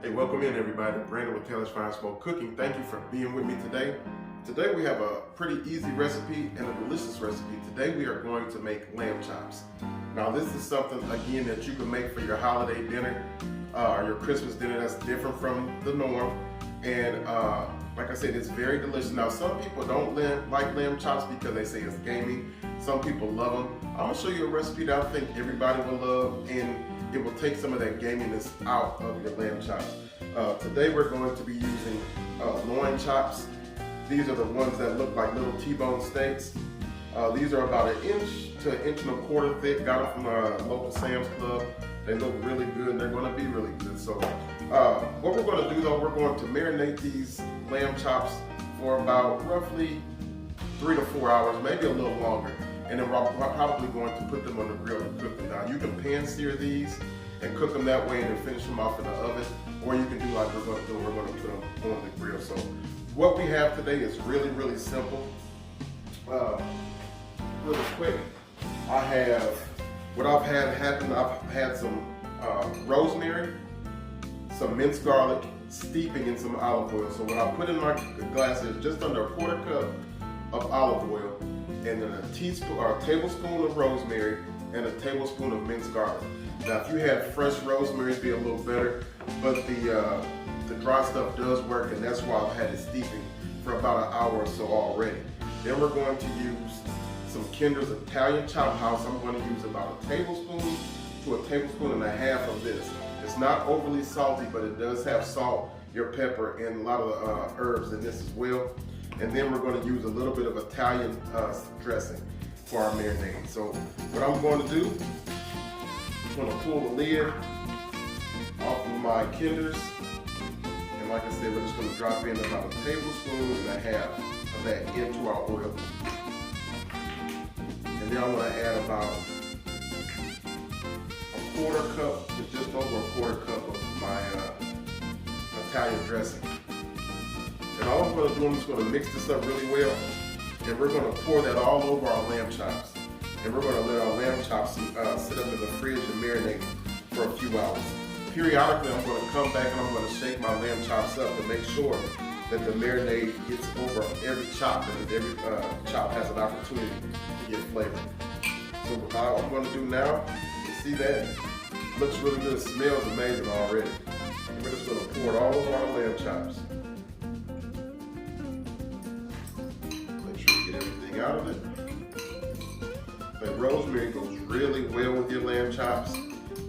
Hey, welcome in everybody. Brandon with Taylorsfiresmoke Cooking. Thank you for being with me today. Today we have a pretty easy recipe and a delicious recipe. Today we are going to make lamb chops. Now this is something, again, that you can make for your holiday dinner or your Christmas dinner that's different from the norm. And like I said, it's very delicious. Now some people don't like lamb chops because they say it's gamey. Some people love them. I'm gonna show you a recipe that I think everybody will love, and it will take some of that gaminess out of your lamb chops. Today we're going to be using loin chops. These are the ones that look like little T-bone steaks. These are about 1 inch to 1.25 inches thick. Got them from a local Sam's Club. They look really good and they're gonna be really good. So what we're gonna do though, we're going to marinate these lamb chops for about roughly 3 to 4 hours, maybe a little longer. And then we're probably going to put them on the grill to cook them. Now you can pan sear these and cook them that way and then finish them off in the oven, or you can do like we're going to do, we're going to put them on the grill. So what we have today is really, really simple. Really quick, I have, what I've had happen, I've had some rosemary, some minced garlic, steeping in some olive oil. So what I put in my glass is just under 1/4 cup of olive oil, and then a teaspoon or a tablespoon of rosemary and a tablespoon of minced garlic. Now, if you had fresh rosemary, it'd be a little better, but the dry stuff does work, and that's why I've had it steeping for about 1 hour or so already. Then we're going to use some Kinder's Italian Chop House. I'm going to use about 1 tablespoon to 1.5 tablespoons of this. It's not overly salty, but it does have salt, your pepper, and a lot of herbs in this as well. And then we're going to use a little bit of Italian dressing for our marinade. So what I'm going to do, I'm going to pull the lid off of my Kinder's. And like I said, we're just going to drop in about 1.5 tablespoons of that into our oil. And then I'm going to add about 1/4 cup to just over 1/4 cup of my Italian dressing. And all I'm going to do, I'm just going to mix this up really well, and we're going to pour that all over our lamb chops. And we're going to let our lamb chops sit up in the fridge and marinate for a few hours. Periodically, I'm going to come back and I'm going to shake my lamb chops up to make sure that the marinade gets over every chop, and that every chop has an opportunity to get flavor. So what I'm going to do now, you see that? It looks really good, it smells amazing already. And we're just going to pour it all over our lamb chops. Out of it. The rosemary goes really well with your lamb chops.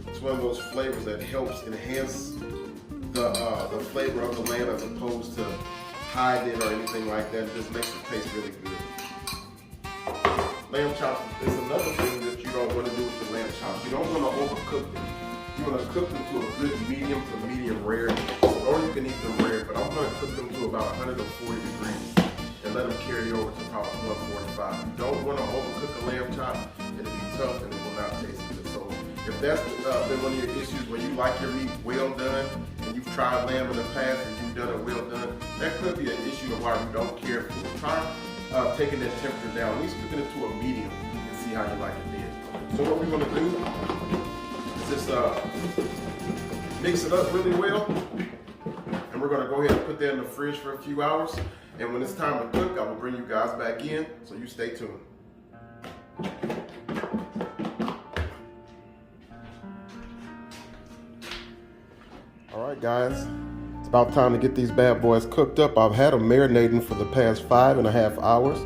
It's one of those flavors that helps enhance the flavor of the lamb as opposed to hide it or anything like that. It just makes it taste really good. Lamb chops is another thing that you don't want to do with the lamb chops. You don't want to overcook them. You want to cook them to a good medium to medium rare, or you can eat them rare, but I'm going to cook them to about 140 degrees. And let them carry over to about 145. You don't want to overcook a lamb chop. It'll be tough and it will not taste good. So if that's been one of your issues where you like your meat well done, and you've tried lamb in the past and you've done it well done, that could be an issue of why you don't care for it. Try taking that temperature down, at least cooking it to a medium, and see how you like it then. So what we're going to do is just mix it up really well, and we're going to go ahead and put that in the fridge for a few hours. And when it's time to cook, I will bring you guys back in, so you stay tuned. All right, guys, it's about time to get these bad boys cooked up. I've had them marinating for the past 5.5 hours.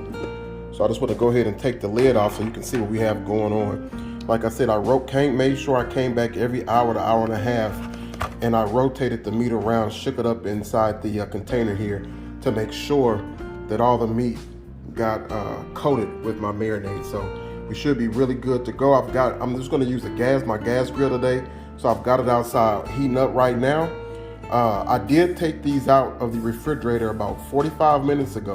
So I just want to go ahead and take the lid off so you can see what we have going on. Like I said, made sure I came back every hour to hour and a half, and I rotated the meat around, shook it up inside the container here, to make sure that all the meat got coated with my marinade. So we should be really good to go. I'm just going to use my gas grill today. So I've got it outside heating up right now. I did take these out of the refrigerator about 45 minutes ago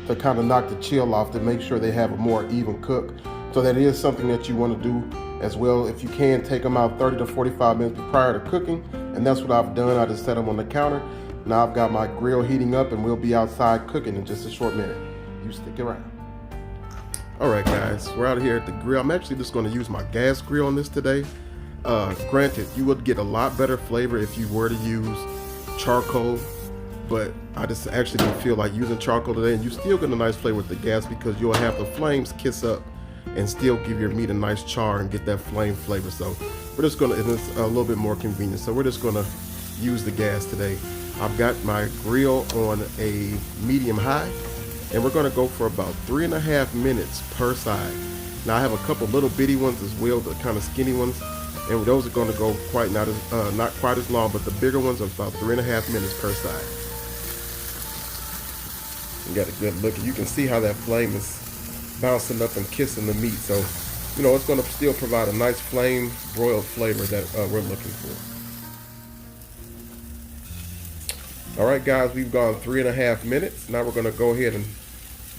to kind of knock the chill off, to make sure they have a more even cook. So that is something that you want to do as well. If you can, take them out 30 to 45 minutes prior to cooking. And that's what I've done. I just set them on the counter. Now I've got my grill heating up, and we'll be outside cooking in just a short minute. You stick around. All right, guys, we're out here at the grill. I'm actually just going to use my gas grill on this today. Granted, you would get a lot better flavor if you were to use charcoal, but I just actually didn't feel like using charcoal today. And you still get a nice flavor with the gas because you'll have the flames kiss up and still give your meat a nice char and get that flame flavor. So we're just gonna, and it's a little bit more convenient. So we're just gonna use the gas today. I've got my grill on a medium high, and we're gonna go for about 3.5 minutes per side. Now I have a couple little bitty ones as well, the kind of skinny ones, and those are gonna go quite not quite as long, but the bigger ones are about 3.5 minutes per side. You got a good look, and you can see how that flame is bouncing up and kissing the meat. So, you know, it's gonna still provide a nice flame broiled flavor that we're looking for. All right, guys, we've gone 3.5 minutes. Now we're gonna go ahead and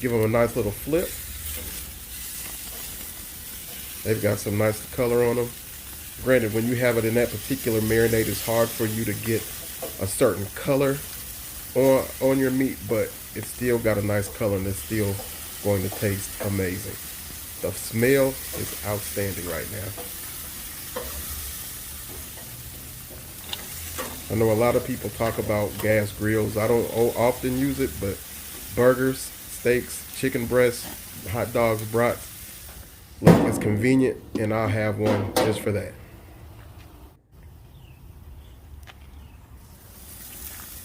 give them a nice little flip. They've got some nice color on them. Granted, when you have it in that particular marinade, it's hard for you to get a certain color on your meat, but it's still got a nice color and it's still going to taste amazing. The smell is outstanding right now. I know a lot of people talk about gas grills. I don't often use it, but burgers, steaks, chicken breasts, hot dogs, brats, look, it's convenient, and I'll have one just for that.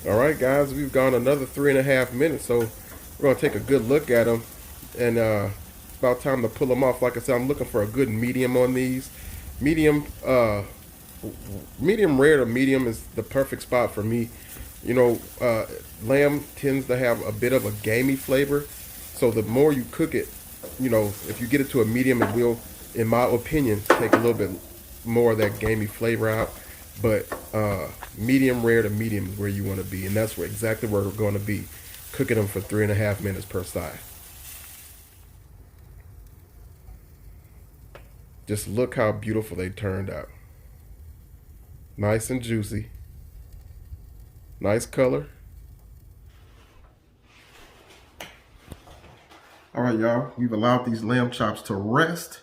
All right, guys, we've gone another 3.5 minutes, so we're gonna take a good look at them, and it's about time to pull them off. Like I said, I'm looking for a good medium on these. Medium rare to medium is the perfect spot for me. You know, lamb tends to have a bit of a gamey flavor, so the more you cook it, you know, if you get it to a medium, it will, in my opinion, take a little bit more of that gamey flavor out. But medium rare to medium is where you want to be, and that's exactly where we're going to be, cooking them for 3.5 minutes per side. Just look how beautiful they turned out. Nice and juicy. Nice color. All right, y'all, we've allowed these lamb chops to rest.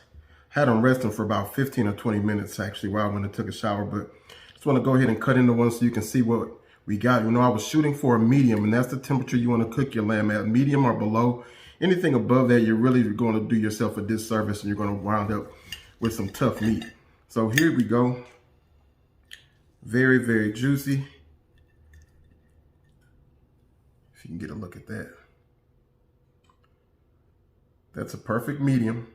Had them resting for about 15 or 20 minutes actually while I went and took a shower, but just want to go ahead and cut into one so you can see what we got. You know, I was shooting for a medium, and that's the temperature you want to cook your lamb at, medium or below. Anything above that, you're really going to do yourself a disservice, and you're going to wind up with some tough meat. So here we go. Very, very juicy. If you can get a look at that. That's a perfect medium.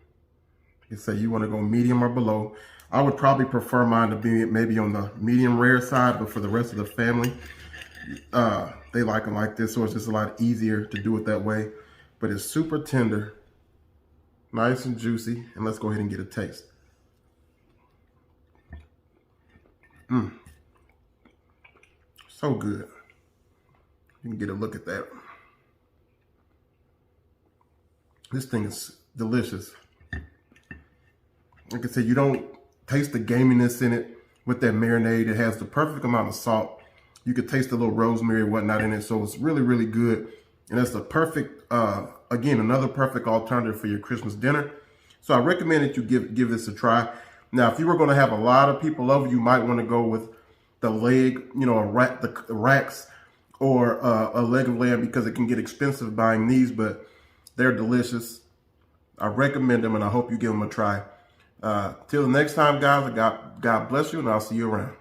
You say you want to go medium or below. I would probably prefer mine to be maybe on the medium rare side, but for the rest of the family, they like them like this, so it's just a lot easier to do it that way. But it's super tender, nice and juicy, and let's go ahead and get a taste. So good. You can get a look at that. This thing is delicious. Like I said, you don't taste the gaminess in it with that marinade. It has the perfect amount of salt. You could taste a little rosemary and whatnot in it, so it's really, really good. And that's the perfect, again, another perfect alternative for your Christmas dinner. So I recommend that you give this a try. Now, if you were going to have a lot of people over, you might want to go with the leg, you know, the racks, or a leg of lamb, because it can get expensive buying these, but they're delicious. I recommend them, and I hope you give them a try. Till the next time, guys, God bless you, and I'll see you around.